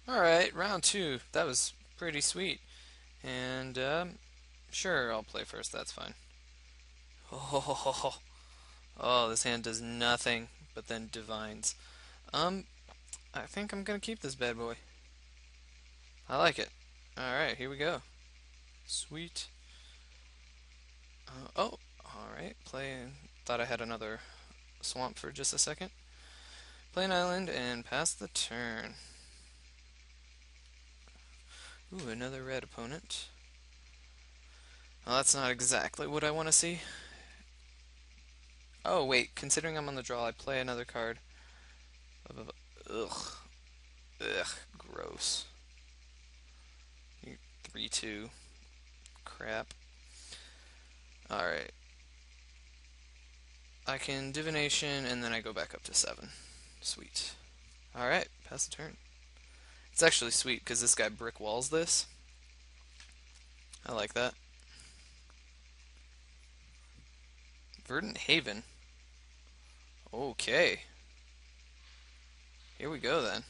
Alright, round two. That was pretty sweet. And, sure, I'll play first. That's fine. Oh, oh, this hand does nothing but then divines. Um, I think I'm gonna keep this bad boy. I like it. Alright, here we go. Sweet. Oh, alright. Play. Thought I had another swamp for just a second. Play an island and pass the turn. Ooh, another red opponent. Well, that's not exactly what I want to see. Oh, wait. Considering I'm on the draw, I play another card. Ugh. Ugh. Gross. 3-2. Crap. Alright. I can divination and then I go back up to 7. Sweet. Alright, pass the turn. It's actually sweet because this guy brick walls this. I like that. Verdant Haven. Okay. Here we go then.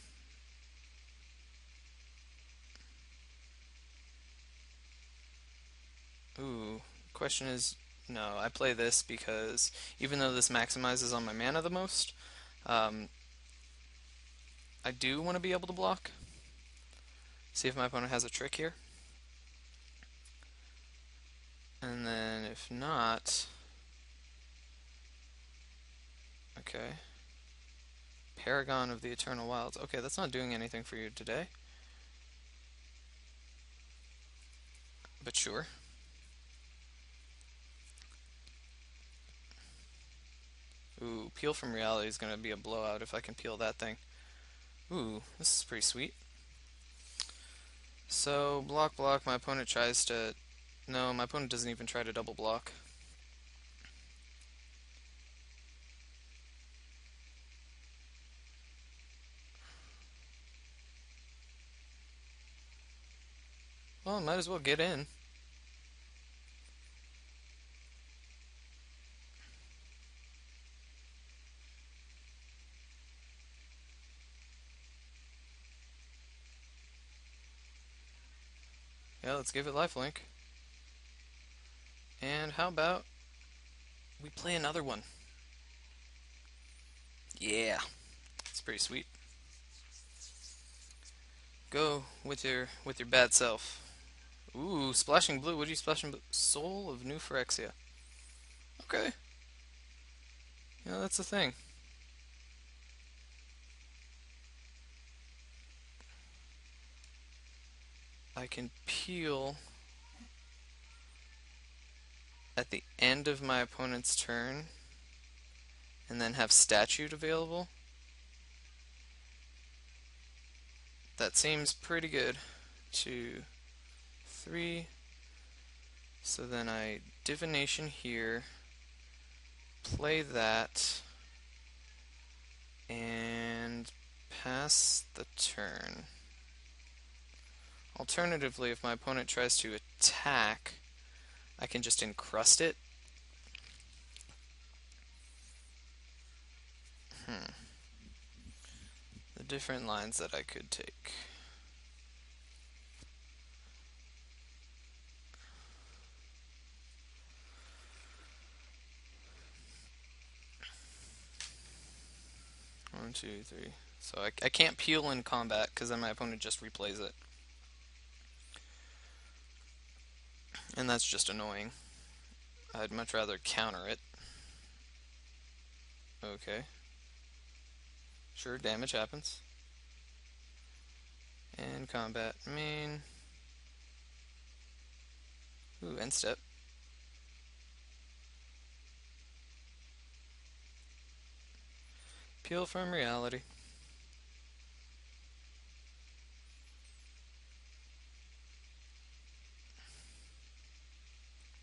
Ooh. Question is, no, I play this because even though this maximizes on my mana the most, um, I do want to be able to block. See if my opponent has a trick here. And then if not, okay. Paragon of the Eternal Wilds. Okay, that's not doing anything for you today. But sure. Ooh, Peel from Reality is going to be a blowout if I can peel that thing. Ooh, this is pretty sweet. So, block, block. My opponent tries to... No, my opponent doesn't even try to double block. Well, might as well get in. Yeah, let's give it lifelink. And how about we play another one? Yeah, it's pretty sweet. Go with your bad self. Ooh, splashing blue. What do you splashing blue? Soul of New Phyrexia. Okay. Yeah, that's the thing. I can peel at the end of my opponent's turn and then have statute available. That seems pretty good. 2, 3. So then I divination here, play that, and pass the turn. Alternatively, if my opponent tries to attack, I can just encrust it. The different lines that I could take. One, two, three. So I can't peel in combat because then my opponent just replays it. And that's just annoying. I'd much rather counter it. Okay. Sure, damage happens. And combat main. Ooh, end step. Peel from reality.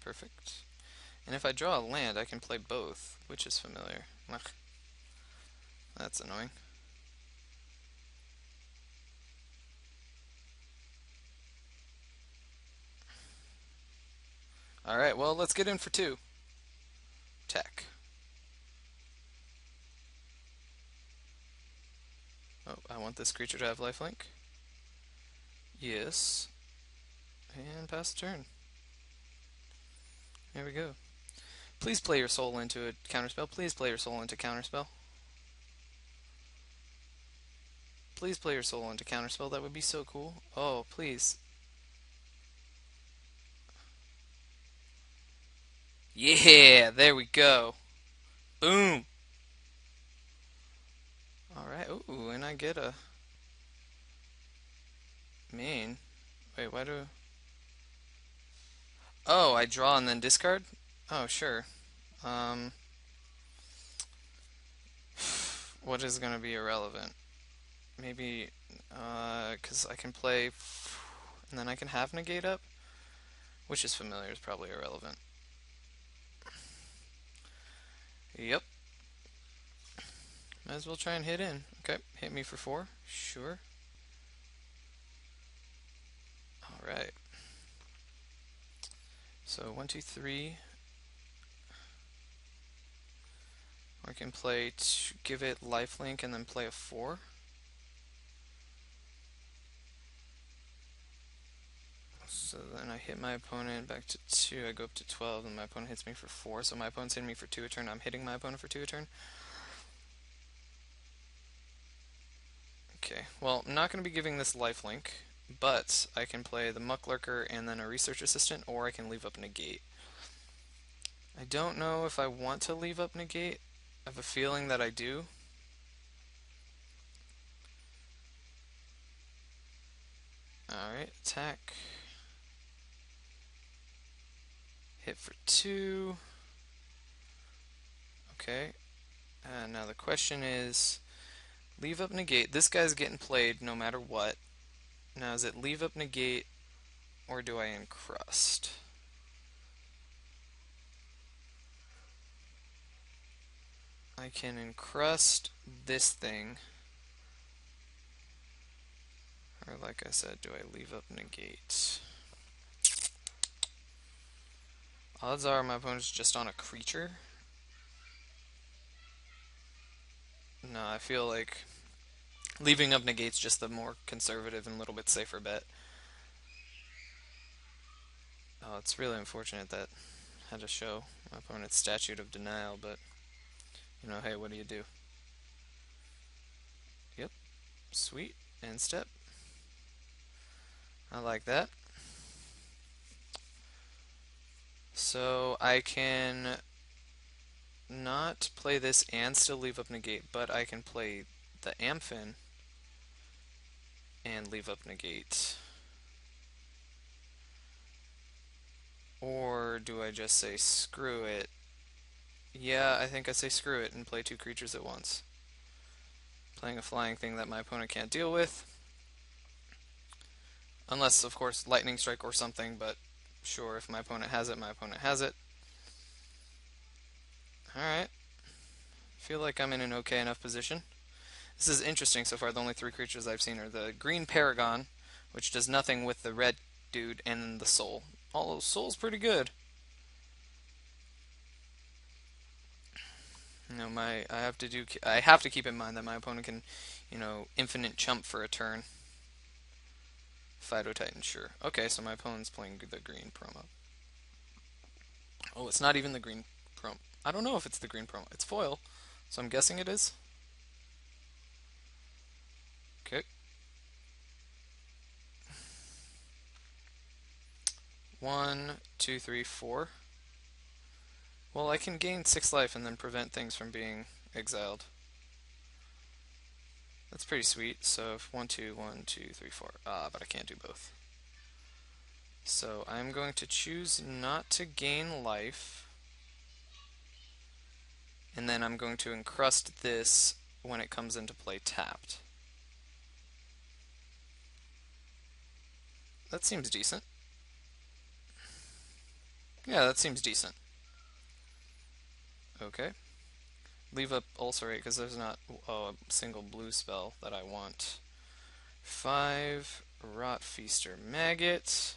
Perfect. And if I draw a land, I can play both, which is familiar. Ugh, that's annoying. Alright, well, let's get in for 2. Tech. Oh, I want this creature to have lifelink. Yes. And pass the turn. There we go. Please play your soul into a counterspell. Please play your soul into counterspell. Please play your soul into counterspell. That would be so cool. Oh, please. Yeah, there we go. Boom. Alright. Ooh, and I get a main. Wait, why do... Oh, I draw and then discard? Oh, sure. Um, what is going to be irrelevant? Maybe, because I can play... And then I can have negate up? Which is familiar, is probably irrelevant. Yep. Might as well try and hit in. Okay, hit me for 4. Sure. Alright. So 1, 2, 3. I can play give it lifelink and then play a 4. So then I hit my opponent back to 2. I go up to 12, and my opponent hits me for 4. So my opponent's hitting me for 2 a turn. I'm hitting my opponent for 2 a turn. Okay, well, I'm not going to be giving this lifelink, but I can play the Mucklurker and then a Research Assistant, or I can leave up Negate. I don't know if I want to leave up Negate. I have a feeling that I do. Alright, attack. Hit for 2. Okay. Now the question is, leave up Negate. This guy's getting played no matter what. Now is it leave up Negate, or do I encrust? I can encrust this thing. Or like I said, do I leave up Negate? Odds are my opponent's just on a creature. No, I feel like leaving up Negate's just the more conservative and a little bit safer bet. Oh, it's really unfortunate that I had to show my opponent's Statute of Denial, but, you know, hey, what do you do? Yep, sweet, end step. I like that. So I can not play this and still leave up Negate, but I can play the Amphin and leave up Negate. Or do I just say screw it? Yeah, I think I say screw it and play 2 creatures at once. Playing a flying thing that my opponent can't deal with. Unless, of course, lightning strike or something, but sure, if my opponent has it, my opponent has it. Alright. Feel like I'm in an okay enough position. This is interesting so far. The only 3 creatures I've seen are the green Paragon, which does nothing with the red dude, and the soul. Although soul's pretty good. You know, I have to keep in mind that my opponent can, you know, infinite chump for a turn. Fido Titan, sure. Okay, so my opponent's playing the green promo. Oh, it's not even the green promo. I don't know if it's the green promo. It's foil, so I'm guessing it is. Okay. 1, 2, 3, 4. Well, I can gain 6 life and then prevent things from being exiled. That's pretty sweet. So 1, 2, 1, 2, 3, 4. But I can't do both. So I'm going to choose not to gain life. And then I'm going to encrust this when it comes into play tapped. That seems decent. Yeah, that seems decent. Okay. Leave up Ulcerate because there's not a single blue spell that I want. 5, Rot Feaster Maggot.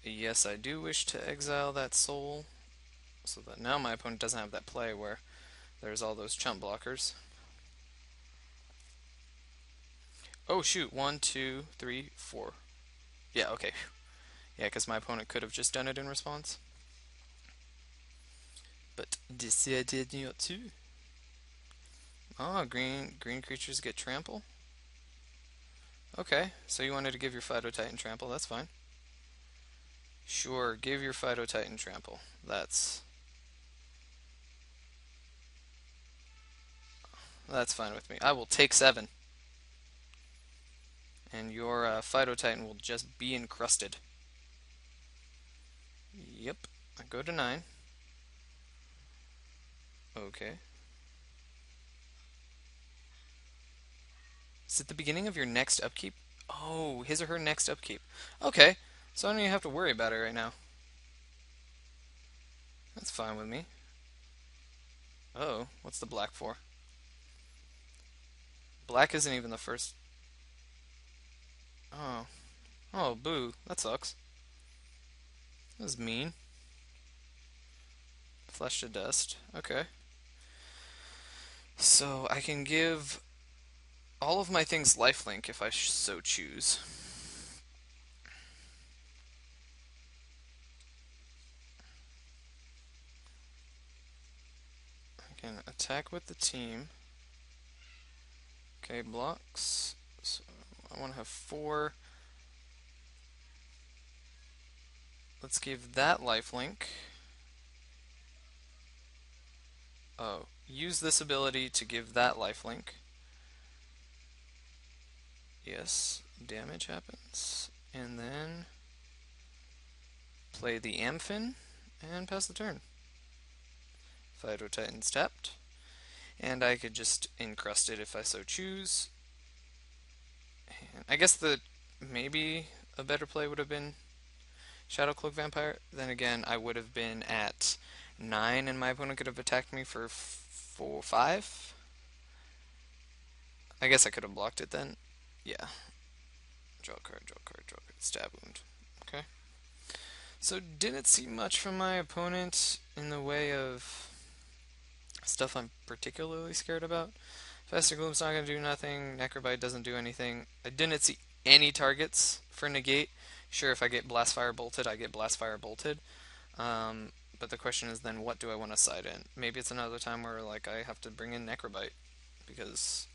Yes, I do wish to exile that soul, so that now my opponent doesn't have that play where there's all those chump blockers. Oh shoot, one, two, three, four. Yeah, okay. Yeah, because my opponent could have just done it in response. But decided not to. Oh, green creatures get trample? Okay, so you wanted to give your Fido Titan trample, that's fine. Sure, give your Fido Titan trample. That's fine with me. I will take 7. And your Fido Titan will just be encrusted. Yep, I go to 9. Okay. Is it the beginning of your next upkeep? Oh, his or her next upkeep. Okay, so I don't even have to worry about it right now. That's fine with me. Oh, what's the black for? Black isn't even the first. Oh. Oh, boo. That sucks. That was mean. Flesh to dust. Okay. So I can give all of my things lifelink if I so choose. I can attack with the team. Okay, blocks. So I want to have 4. Let's give that lifelink. Oh, use this ability to give that lifelink. Yes, damage happens. And then play the Amphin and pass the turn. Fido Titan's tapped. And I could just encrust it if I so choose. And I guess maybe a better play would have been Shadow Cloak Vampire. Then again, I would have been at 9 and my opponent could have attacked me for 4, 5. I guess I could have blocked it then. Yeah. Draw a card, draw a card, draw a card. Stab wound. Okay. So didn't see much from my opponent in the way of stuff I'm particularly scared about. Faster Gloom's not going to do nothing. Necrobite doesn't do anything. I didn't see any targets for negate. Sure, if I get Blastfire bolted, I get Blastfire bolted. But the question is then, what do I want to side in? Maybe it's another time where like I have to bring in Necrobite because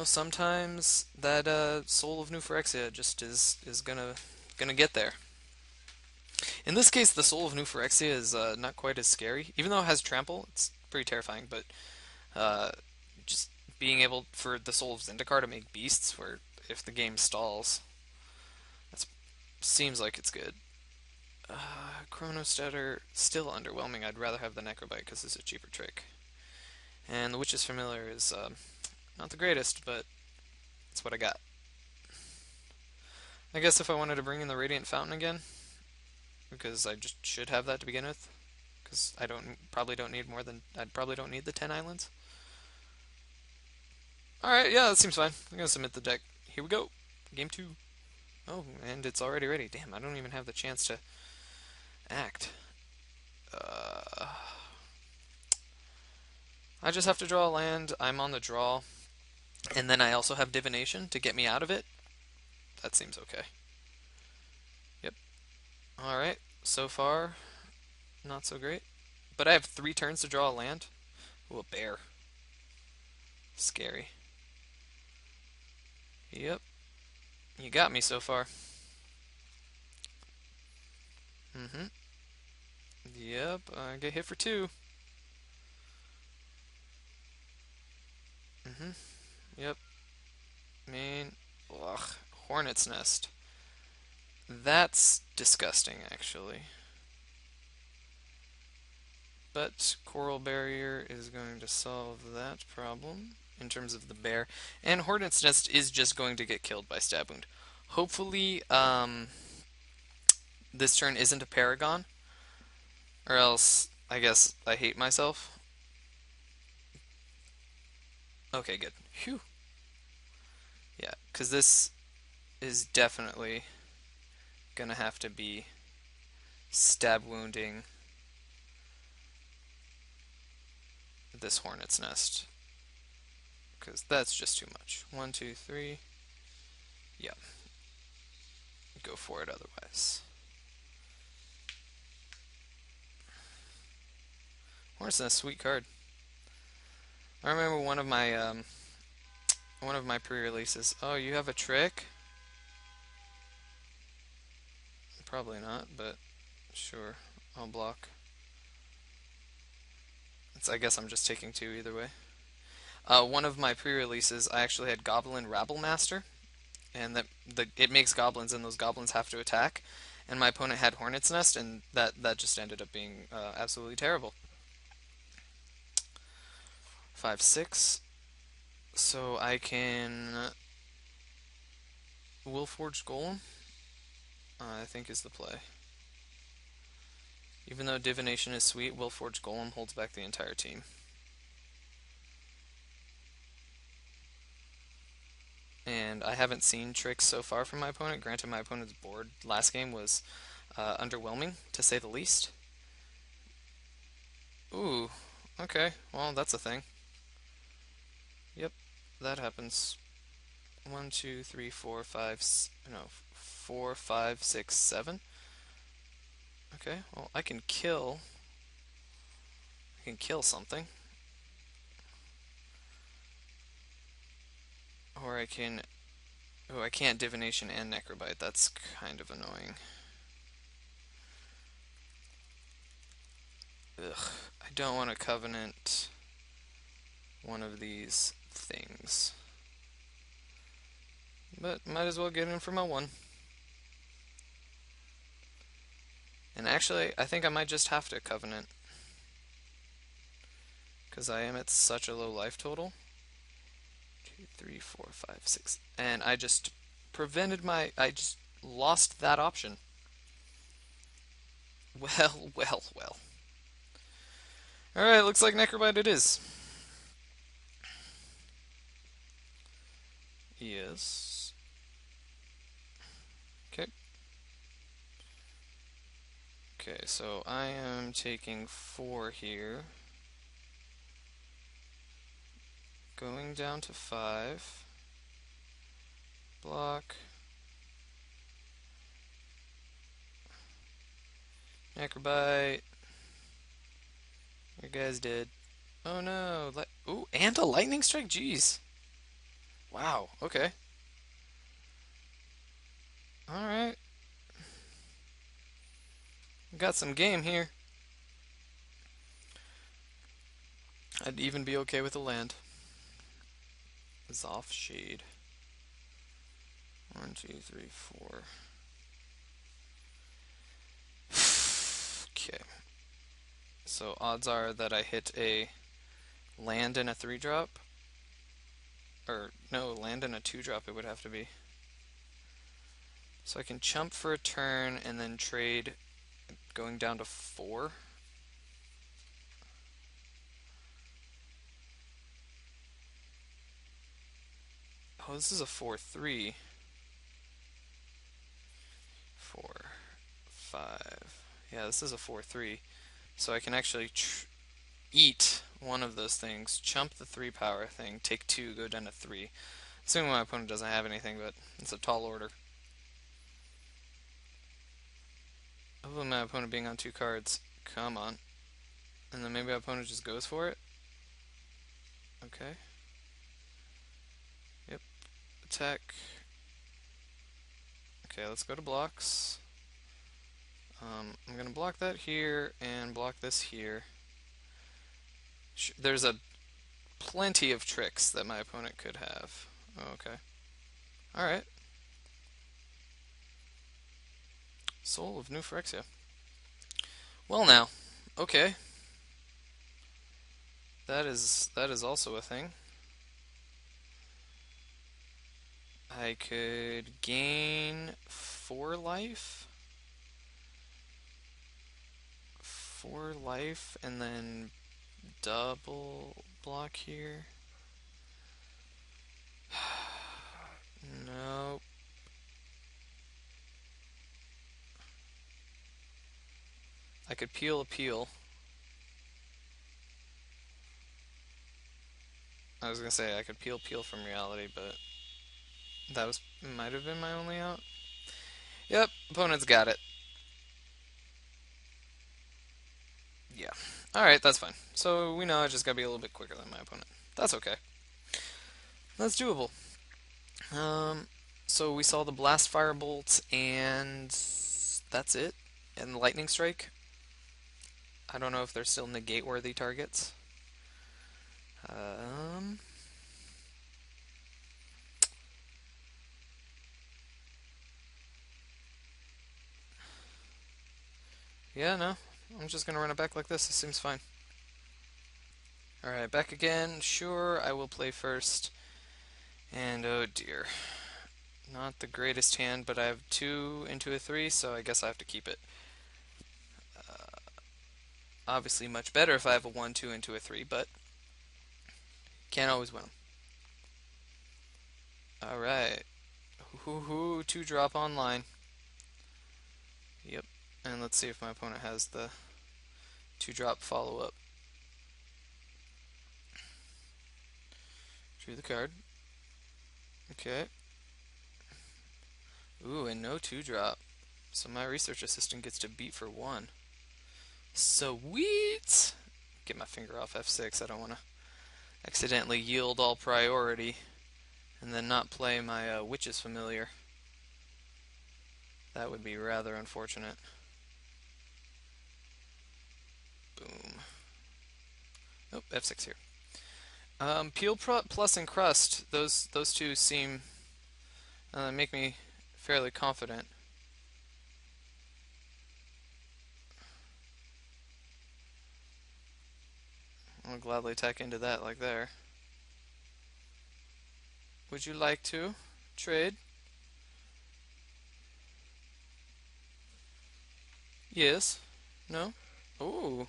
sometimes that Soul of New Phyrexia just is gonna get there. In this case, the Soul of New Phyrexia is not quite as scary, even though it has trample. It's pretty terrifying, but uh, just being able for the Soul of Zendikar to make beasts, where if the game stalls, that seems like it's good. Chronostatter, still underwhelming. I'd rather have the Necrobite because it's a cheaper trick. And the Witch's Familiar is not the greatest, but it's what I got. I guess if I wanted to bring in the Radiant Fountain again, because I just should have that to begin with, because I probably don't need the 10 islands. Alright, yeah, that seems fine. I'm gonna submit the deck. Here we go. Game 2. Oh, and it's already ready. Damn, I don't even have the chance to act. I just have to draw a land. I'm on the draw. And then I also have Divination to get me out of it. That seems okay. Yep. Alright, so far, not so great. But I have 3 turns to draw a land. Ooh, a bear. Scary. Yep. You got me so far. Mm-hmm. Yep, I get hit for 2. Mm-hmm. Yep. Main. Ugh. Hornet's Nest. That's disgusting, actually. But Coral Barrier is going to solve that problem in terms of the bear. And Hornet's Nest is just going to get killed by Stab Wound. Hopefully, this turn isn't a Paragon. Or else, I guess, I hate myself. Okay, good. Phew. Yeah, because this is definitely gonna have to be stab wounding this Hornet's Nest. because that's just too much. 1, 2, 3. Yeah, go for it otherwise. Hornet's Nest, sweet card. I remember one of my pre-releases. Oh, you have a trick? Probably not, but sure, I'll block. I guess I'm just taking two either way. One of my pre-releases, I actually had Goblin Rabblemaster, and it makes goblins, and those goblins have to attack. And my opponent had Hornet's Nest, and that just ended up being absolutely terrible. 5/6. So I can Willforged Golem, I think is the play. Even though Divination is sweet, Willforged Golem holds back the entire team. And I haven't seen tricks so far from my opponent. Granted, my opponent's board last game was underwhelming, to say the least. Ooh, okay. Well, that's a thing. Yep, that happens. 1, 2, 3, 4, 5, no, 4, 5, 6, 7. Okay, well, I can kill something. Or I can... Oh, I can't Divination and Necrobite. That's kind of annoying. Ugh, I don't want to Covenant one of these things. But might as well get in for my one. And actually, I think I might just have to Covenant. Because I am at such a low life total. 2, 3, 4, 5, 6. And I just I just lost that option. Well, well, well. Alright, looks like Necrobite it is. Yes. Okay. Okay, so I am taking 4 here. Going down to 5. Block. Necrobite. Your guy's dead. Oh no. Ooh, and a Lightning Strike? Jeez. Wow, okay. Alright. Got some game here. I'd even be okay with a land. Zoth Shade. 1, 2, 3, 4. Okay. So odds are that I hit a land and a 3-drop. Or, no, land and a 2-drop it would have to be. So I can chump for a turn and then trade going down to 4. Oh, this is a 4/3. 4, 5. Yeah, this is a 4/3. So I can actually eat one of those things, chump the 3 power thing, take 2, go down to 3. Assuming my opponent doesn't have anything, but it's a tall order. Other than my opponent being on 2 cards. Come on. And then maybe my opponent just goes for it. Okay. Yep. Attack. Okay, let's go to blocks. I'm going to block that here and block this here. There's plenty of tricks that my opponent could have. Oh, okay. Alright. Soul of New Phyrexia. Well now. Okay. That is also a thing. I could gain 4 life. 4 life and then double block here. Nope. I could peel. I was gonna say I could peel from reality, but that was might have been my only out. Yep, opponent's got it. Yeah. Alright, that's fine. So we know I just gotta be a little bit quicker than my opponent. That's okay. That's doable. Um, so we saw the Blast Firebolt, and that's it. And Lightning Strike. I don't know if they're still negate-worthy targets. Um, yeah, no. I'm just gonna run it back like this. It seems fine. Alright, back again. Sure, I will play first. And oh dear. Not the greatest hand, but I have 2 into a 3, so I guess I have to keep it. Obviously, much better if I have a 1, 2 into a 3, but can't always win them. Alright. Hoo-hoo, 2-drop online. Yep. And let's see if my opponent has the 2-drop follow-up. Drew the card. Okay. Ooh, and no 2-drop. So my research assistant gets to beat for 1. Sweet! Get my finger off F6. I don't want to accidentally yield all priority and then not play my Witch's Familiar. That would be rather unfortunate. Boom. Oh, F6 here. Peel plus and Crust, those two seem make me fairly confident. I'll gladly tack into that like there. Would you like to trade? Yes. No? Ooh.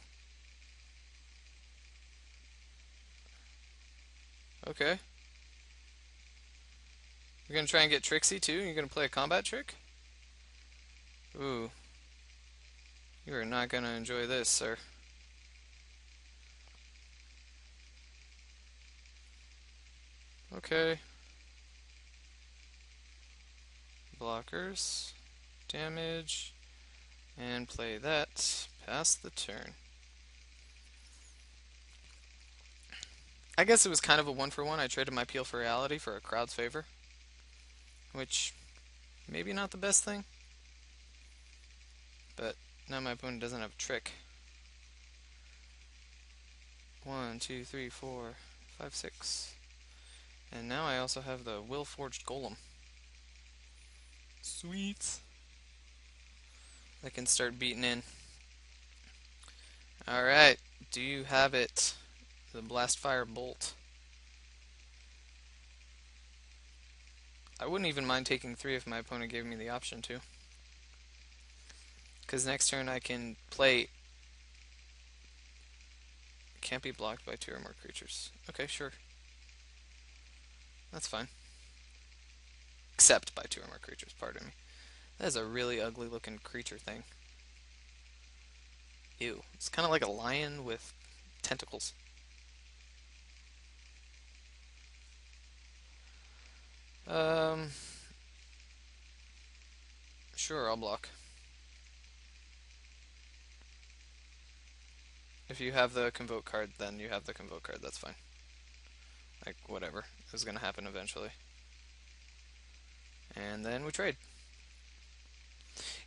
Okay. You're gonna try and get Trixie too? You're gonna play a combat trick? Ooh. You are not gonna enjoy this, sir. Okay. Blockers. Damage. And play that. Pass the turn. I guess it was kind of a 1-for-1. I traded my Peel for Reality for a crowd's favor. Which, maybe not the best thing. But now my opponent doesn't have a trick. 1, 2, 3, 4, 5, 6. And now I also have the Will Forged Golem. Sweet. I can start beating in. Alright, do you have it? The Blast Firebolt. I wouldn't even mind taking 3 if my opponent gave me the option to. Because next turn I can play... Can't be blocked by 2 or more creatures. Okay, sure. That's fine. Except by 2 or more creatures, pardon me. That is a really ugly looking creature thing. Ew. It's kind of like a lion with tentacles. Um... Sure, I'll block. If you have the Convoke card, then you have the Convoke card, that's fine. Like, whatever. It was gonna happen eventually. And then we trade.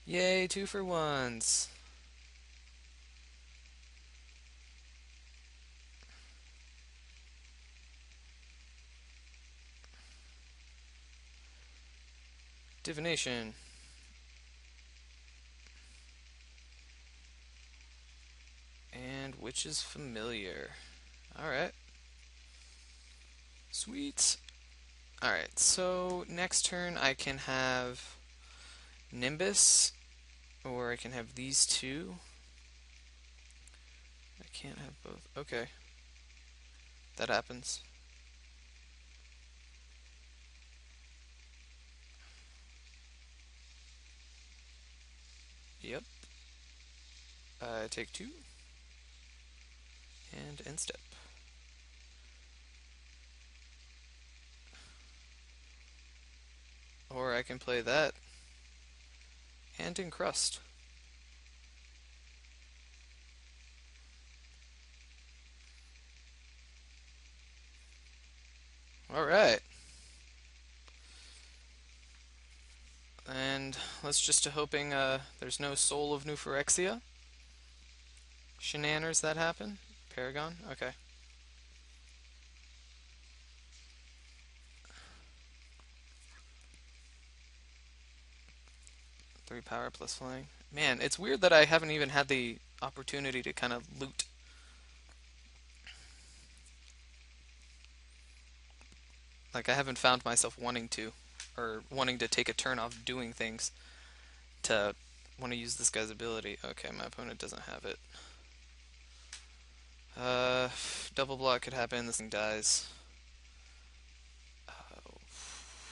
Yay, 2-for-1s. Divination. And Witch's Familiar. Alright. Sweet. Alright, so next turn I can have Nimbus, or I can have these two. I can't have both. Okay. That happens. Yep. I take 2. And end step. I can play that and encrust. Alright. And let's just hoping there's no Soul of New Phyrexia shenanigans that happen. Paragon? Okay. 3 power plus flying. Man, it's weird that I haven't even had the opportunity to kind of loot. Like, I haven't found myself wanting to, or wanting to take a turn off doing things to want to use this guy's ability. Okay, my opponent doesn't have it. Uh, Double block could happen. This thing dies.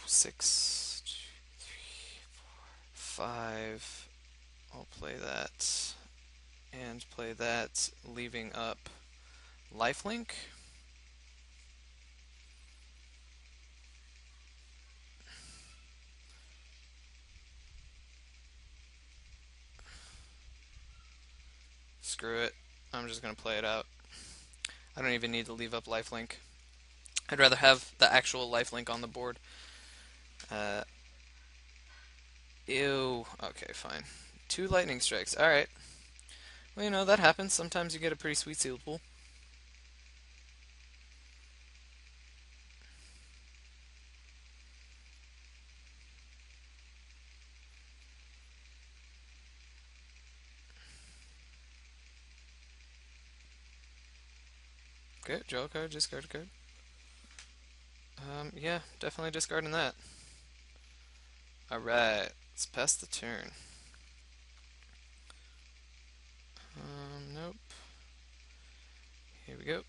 6, 2, 3, 4, 5. I'll play that and play that, leaving up lifelink. Screw it. I'm just gonna play it out. I don't even need to leave up lifelink. I'd rather have the actual lifelink on the board. Uh, Ew. Okay, fine. 2 lightning strikes. Alright. Well, you know, that happens. Sometimes you get a pretty sweet sealed pool. Okay, draw a card, discard a card. Yeah, definitely discarding that. Alright, let's pass the turn. Nope. Here we go.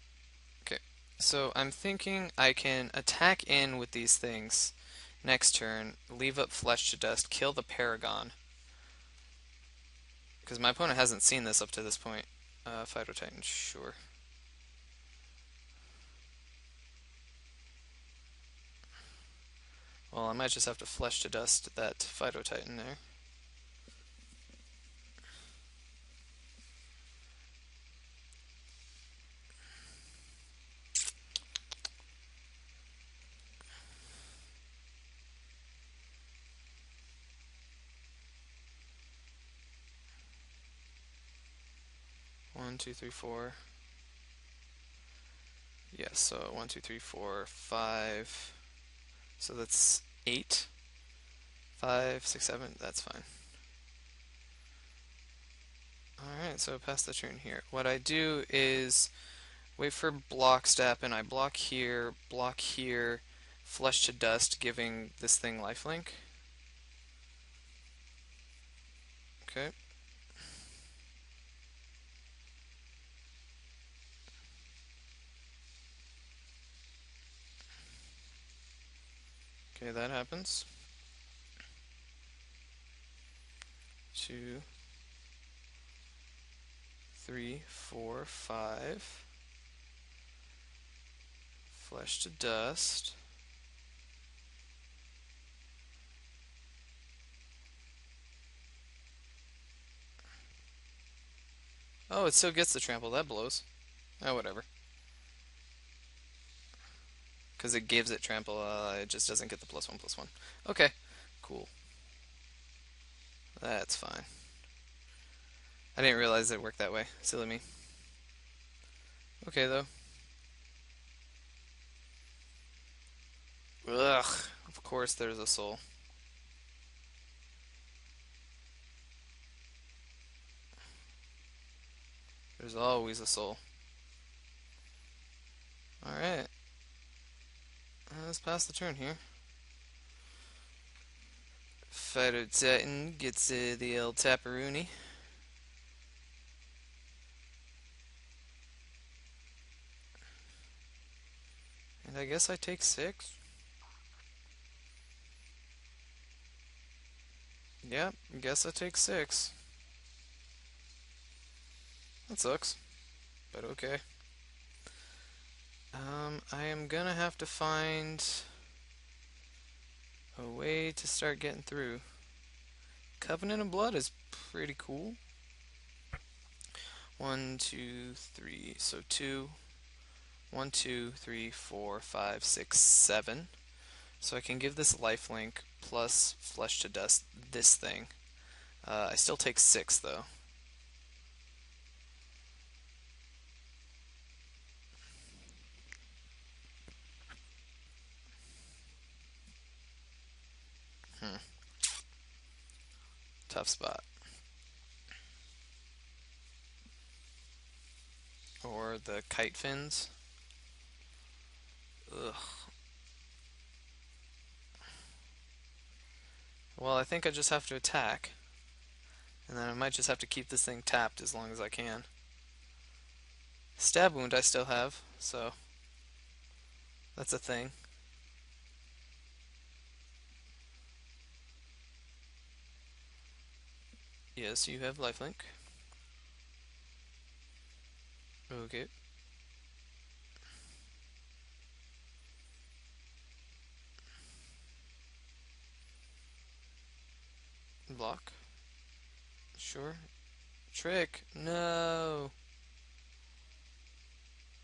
Okay, so I'm thinking I can attack in with these things next turn, leave up Flesh to Dust, kill the Paragon. Because my opponent hasn't seen this up to this point. Phyto Titan, sure. Well, I might just have to Flesh to Dust that Phyto Titan there. One, two, three, four. Yes, so 1, 2, 3, 4, 5. So that's 8. 5, 6, 7. That's fine. Alright, so pass the turn here. What I do is wait for block step, and I block here, Flesh to Dust, giving this thing lifelink. Okay. Okay, that happens. 2, 3, 4, 5. Flesh to Dust. Oh, it still gets the trample. That blows. Oh, whatever. Because it gives it trample, it just doesn't get the +1/+1. Okay, cool. That's fine. I didn't realize it worked that way. Silly me. Okay, though. Ugh. Of course there's a soul. There's always a soul. Alright. Let's pass the turn here. Phyto Titan gets the El Taparoonie. And I guess I take 6. Yep, I guess I take 6. That sucks, but okay. I am gonna have to find... a way to start getting through. Covenant of Blood is pretty cool. 1, 2, 3. So 2. 1, 2, 3, 4, 5, 6, 7. So I can give this lifelink plus Flesh to Dust this thing. I still take 6 though. Tough spot. Or the Kite Fins. Ugh. Well, I think I just have to attack. And then I might just have to keep this thing tapped as long as I can. Stab wound I still have, so that's a thing. Yes, you have lifelink. Okay. Block. Sure. Trick. No.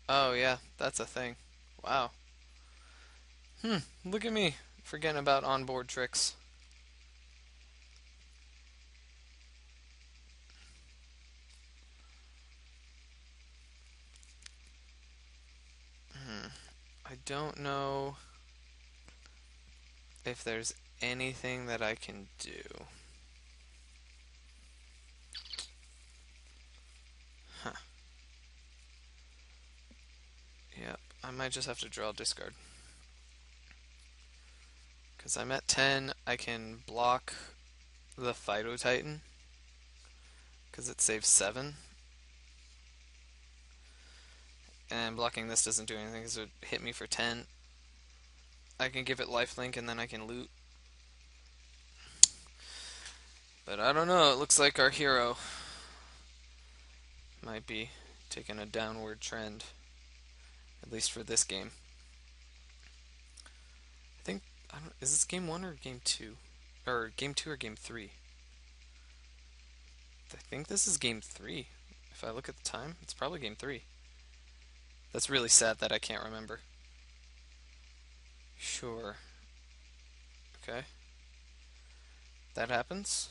Oh yeah, that's a thing. Wow. Look at me forgetting about onboard tricks. I don't know if there's anything that I can do. Huh. Yep, I might just have to draw a discard. Because I'm at 10, I can block the Phyto Titan. Because it saves 7. And blocking this doesn't do anything because it would hit me for 10. I can give it lifelink and then I can loot. But I don't know, it looks like our hero might be taking a downward trend. At least for this game. I think, is this game 1 or game 2? Or game 2 or game 3? I think this is game 3. If I look at the time, it's probably game 3. That's really sad that I can't remember. Sure. Okay. That happens.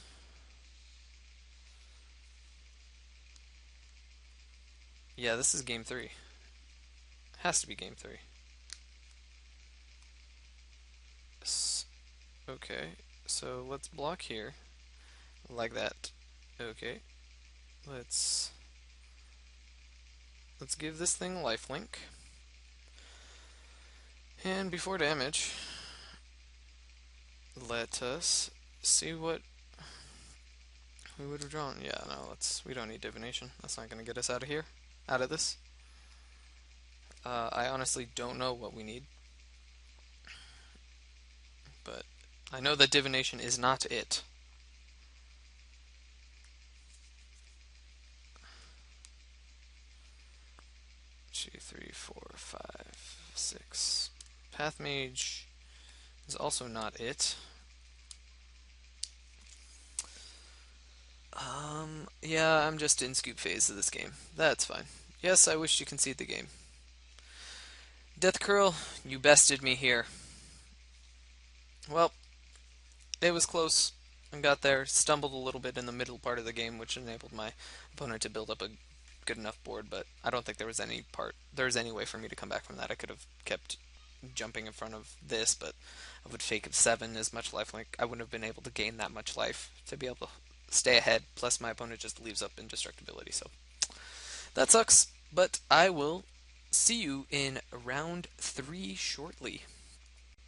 Yeah, this is game 3. Has to be game 3. Okay, so let's block here. Like that. Okay. Let's give this thing lifelink. And before damage, let us see what we would have drawn. Yeah, no, we don't need divination. That's not going to get us out of here. Out of this. I honestly don't know what we need. But I know that divination is not it. Two, three, four, five, 6. Path Mage is also not it. Yeah, I'm just in scoop phase of this game. That's fine. Yes, I wish to concede the game. Death Curl, you bested me here. Well, it was close. I got there, stumbled a little bit in the middle part of the game, which enabled my opponent to build up a good enough board, but I don't think there was any way for me to come back from that. I could have kept jumping in front of this, but I would fake of 7 as much life. Like I wouldn't have been able to gain that much life to be able to stay ahead. Plus, my opponent just leaves up indestructibility, so that sucks. But I will see you in round 3 shortly.